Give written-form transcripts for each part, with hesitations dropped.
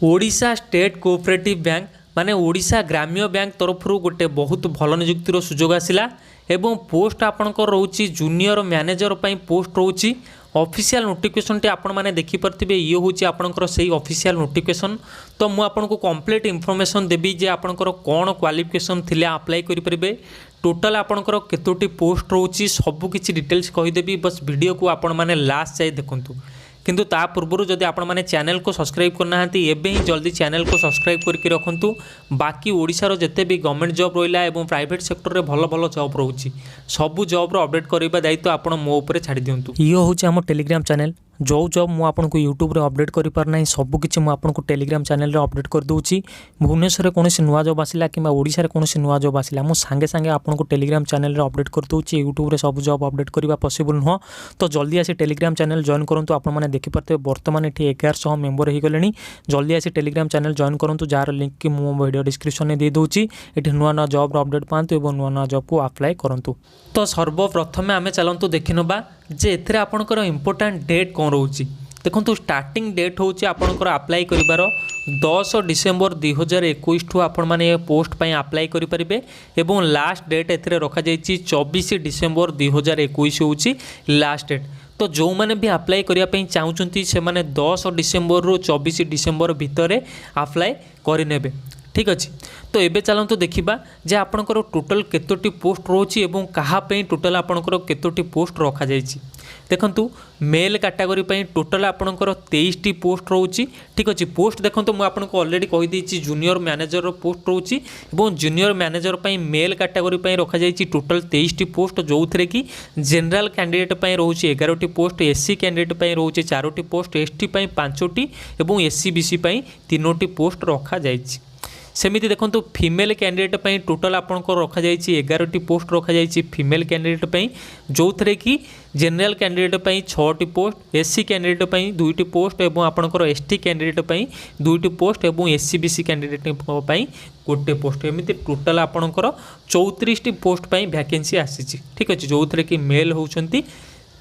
Odisha state cooperative bank माने ओडिशा ग्राम्य bank तरफ गोटे बहुत भल नियुक्तिर सुजोग आसिला एवं पोस्ट आपणकर रोची जूनियर मैनेजर पई पोस्ट रोची ऑफिशियल नोटिफिकेशन टी आपण माने देखि परथिबे ये होची आपणकर सेही ऑफिशियल नोटिफिकेशन। तो मु आपनको कंप्लीट इन्फॉर्मेशन देबी जे आपणकर कोन क्वालिफिकेशन थिले अप्लाई करि परिबे टोटल आपणकर केतोटी पोस्ट रोची सब किछि डिटेल्स कहि देबी। बस वीडियो को आपण माने लास्ट जाय देखंतु किंतु ता पूर्व जदि आपण माने चैनल को सब्सक्राइब करना एबे ही जल्दी चैनल को सब्सक्राइब करके रखंतु। बाकी ओडिशार जते भी गवर्नमेंट जॉब रहिला एवं प्राइवेट सेक्टर रे भल भल जॉब रहउची सबु जॉब रो अपडेट करबा दायित्व आपण मो ऊपर छाडी दियंतु। यो होची हम टेलीग्राम चैनल जो जॉब मु आपन को यूट्यूब रे अपडेट करि पार नै सब किछि मु आपन को टेलीग्राम चैनल रे अपडेट कर दोउची। भुवनेश्वर रे कोनोसी नुवा जॉब आसिला किबा ओडिसा रे कोनोसी नुवा जॉब आसिला मु संगे संगे आपन को टेलीग्राम चैनल रे अपडेट कर दोउची। यूट्यूब रे सब जॉब अपडेट करबा पॉसिबल न हो तो जल्दी आसी टेलीग्राम चैनल जॉइन करंतु। आपन माने देखि परते वर्तमान एठी 1100 मेंबर हे गलेनी। जल्दी आसी टेलीग्राम चैनल जॉइन करंतु जार लिंक कि मु वीडियो डिस्क्रिप्शन में दे दोउची। एठी नुवा नुवा जॉब रो अपडेट पांतु एवं नुवा नुवा जॉब को अप्लाई करंतु। तो सर्वप्रथम आमे चलंतु देखिनबा जे एथरे आपनकर इंपोर्टेंट डेट कोन रहउची। देखो स्टार्टिंग डेट हूँ आपंकर अप्लाई कर 10 डिसेम्बर 2021 ठू आपण मैंने पोस्ट पर अप्लाई करेंगे एवं लास्ट डेट ए रखा 24 डिसेम्बर 2021 हूँ लास्ट डेट। तो जो मैंने भी अप्लाई करने चाहूँगी से मैंने 10 डिसेम्बर रु 24 डिसेम्बर भितर अप्लाई करें। ठीक अच्छे तो एबे चलते देखा जे आपंकर टोटल केतोटी पोस्ट रोची एवं कहापी टोटल आपंकर केतोटी पोस्ट रखा जाइए। देखंतु मेल कैटेगरी पे टोटल आपंकर 23टी पोस्ट रोची। ठीक अच्छे पोस्ट देखो मुझे आपको ऑलरेडी कहीदे जूनियर मैनेजर पोस्ट रोची और जूनियर मैनेजर पे मेल कैटेगरी पे रखा जाइए टोटल 23टी पोस्ट जो थे कि जनरल कैंडिडेट पे रोचे 11टी पोस्ट एससी कैंडिडेट पे रोचे 4टी पोस्ट एसटी पे 5टी और एससी बीसी पे 3टी पोस्ट रखा जाइए। सेमिति देखो फीमेल कैंडिडेट पे टोटल आपको रखा जाइए 11टी पोस्ट रखा जाइए फीमेल कैंडिडेट पे जो थे कि जनरल कैंडिडेट पे 6टी पोस्ट एससी कैंडिडेट पे 2टी पोस्ट और आपंकर एसटी कैंडिडेट पे 2टी पोस्ट और एससी बीसी कैंडिडेट पे गोटे पोस्ट एमती टोटल आपंकर 34टी पोस्ट पे वैकेंसी आसी। ठीक अच्छे जो थे कि मेल होती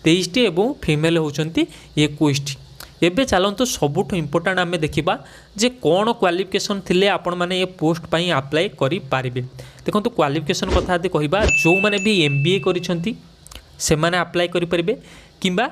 23टी और फीमेल होती 21टी। एबे चलते सबुठ इम्पोर्टाट आम देखा जे कौन क्वालिफिकेशन थिले आपण माने ये पोस्ट पाई अप्लाई करि पारिबे। देखो क्वालिफिकेशन कथा यदि कहबा जो माने भी MBA करिसेंती से माने अप्लाई करि परिबे किंबा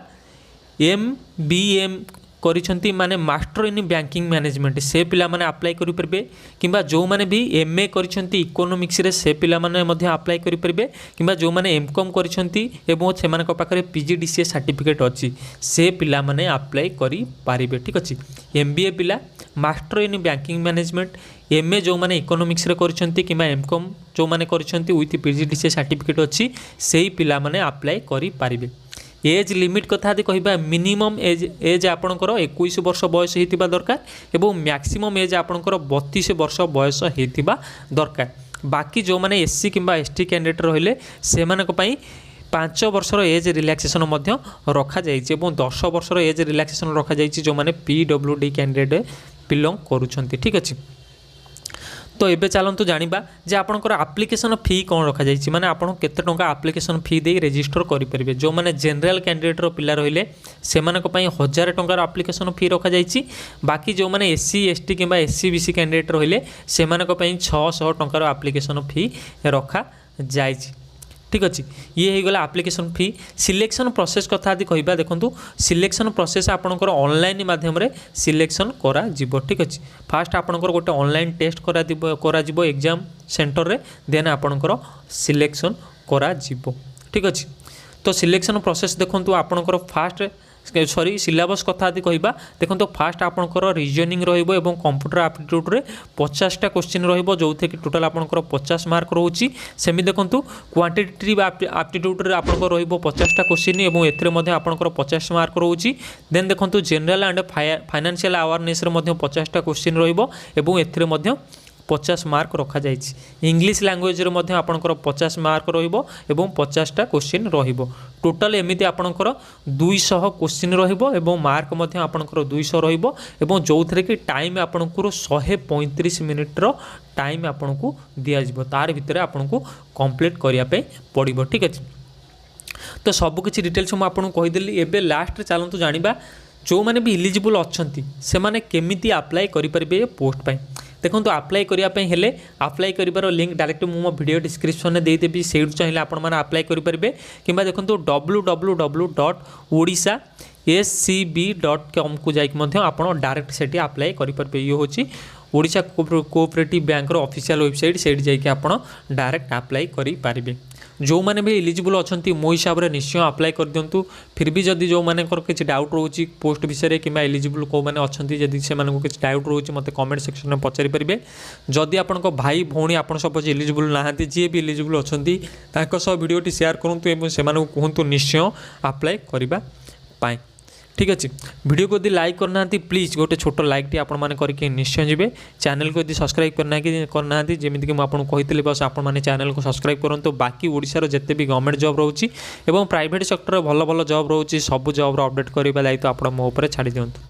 MBM करिसेंती माने मास्टर इन बैंकिंग मैनेजमेंट से पिला माने अप्लाई करि परिबे किंबा जो माने भी MA करिसेंती इकोनॉमिक्स रे से पिला माने मध्य अप्लाई करि परिबे किंबा जो माने MCOM करिसेंती एवं से माने पाखरे PGDCA सर्टिफिकेट अछि से पिला माने अप्लाई करि पारिबे। ठीक अछि MBA पिला master in banking management MA जो माने इकोनॉमिक्स रे करिसेंती किंबा MCOM जो माने करिसेंती विथ PGDCA सर्टिफिकेट अछि सेही पिला माने अप्लाई करि पारिबे। एज लिमिट कथा यदि कहबा मिनिमम एज आपणकर 21 वर्ष बयस होइतिबा दरकार एवं मैक्सिमम एज आपणकर 32 वर्ष बयस होइतिबा दरकार। बाकी जो माने एससी किंबा एसटी कैंडिडेट रहिले से मानक पई 5 वर्षर एज रिलैक्सेशन मध्य रखा जाइए और 10 वर्षर एज रिलैक्सेशन रखा जाइए जो माने PWD कैंडिडेट बिलोंग करूछंती। ठीक अच्छे तो एबे चलतु जानिबा जे आपनकर एप्लिकेशन फी कौन रखा जाइए माने आपन केते टंका एप्लिकेशन फी दे रजिस्टर करि परिबे। जो माने जनरल कैंडिडेट रो पिला रहिले से मानक पई 1000 टंकार एप्लिकेशन फी रखा जाइए। बाकी जो माने एससी एसटी किंबा एससी बीसी कैंडिडेट रहिले से मानक पई 600 टंकार एप्लिकेशन फी रखा जाइए। ठीक अच्छे ये हो गला एप्लिकेशन फी। सिलेक्शन प्रोसेस कथा यदि कहबा देखंतु सिलेक्शन प्रोसेस आपनकर ऑनलाइन माध्यम रे सिलेक्शन करा जिवो। ठीक अच्छे फास्ट आपनकर गोटे ऑनलाइन टेस्ट करा जिवो एग्जाम सेंटर रे देन आपनकर सिलेक्शन करा जिवो। ठीक अच्छे तो सिलेक्शन प्रोसेस देखंतु आपनकर फास्ट सॉरी सिलेबस कथा यदि कहबा देखो फास्ट आपनकर रीजनिंग रहिबो एवं कंप्यूटर एप्टीट्यूड रे 50टा क्वेश्चन रहिबो जो थे कि टोटल आपनकर 50 मार्क रहउची। सेमि देखंतु क्वांटिटेटिव एप्टीट्यूड रे आपनकर रहिबो 50टा क्वेश्चन एवं एथरे मध्ये आपनकर 50 मार्क रहउची। देन देखंतु जनरल एंड फाइनेंशियल अवेयरनेस रे मध्ये 50टा क्वेश्चन रहिबो एवं एथरे मध्ये 50 मार्क रखा जाइए। इंग्लिश लैंग्वेज रे मध्ये आपनकर 50 मार्क रहिबो एवं 50टा क्वेश्चन रहिबो। टोटल एमिति आपनकर 200 क्वेश्चन रहिबो एवं मार्क मध्ये आपनकर 200 रहिबो एवं जोथरे कि टाइम आपनकर 135 मिनिट रो टाइम आपनको दिया जिवो तार भितर आपनको कंप्लीट करिया पे पड़िबो। ठीक अछि तो सब किछि डिटेल्स हम आपनको कहि देली। एबे लास्ट चलंतु जानिबा जो मैंने भी इलिजिबल अच्छा से मैंने केमी आप्लाय करेंगे पोस्ट पाई देखो आप्लाय करने हेले आप्लाय कर लिंक डायरेक्ट मुझे मो वीडियो डिस्क्रिप्शन में देदेवी से चाहिए आपने आप्लाय करेंगे कि देखो www.odisha.scb.com को जाकि आप डायरेक्ट से आप्लाय करेंगे ये हूँ Odisha cooperative bank official website से जाकि आप डायरेक्ट आप्लाय करेंगे जो मैंने भी इलिजिबल अच्छा मो हिसाब से निश्चय आप्लाय कर दिंतु फिर भी जदि जो मान किसी डाउट रोचे पोस्ट विषय कि इलिजिबल कौ मैंने अच्छा जदि से किसी डाउट रोचे मत कमेंट सेक्शन में पचारि पारे जदि आपण भाई भौणी आप सपोज इलिजिबल नहांती जी भी इलिजिबल अच्छा भिडियोटी शेयर करूँ से कहतु निश्चय आप्लाय करने ठीक अच्छे वीडियो को यदि लाइक करना प्लीज़ गोटे छोट लाइक टी आपण करके निश्चय जी चैनल को यदि सब्सक्राइब करना जमीक मुझे कही बस आपने चैनल को सब्सक्राइब करूँ बाकी ओडिशार जिते भी गवर्नमेंट जॉब रोचे प्राइवेट सेक्टर भल भल जॉब रोचे सब जॉब अपडेट करने दायित्व आप मो छाड़ी दिंतु।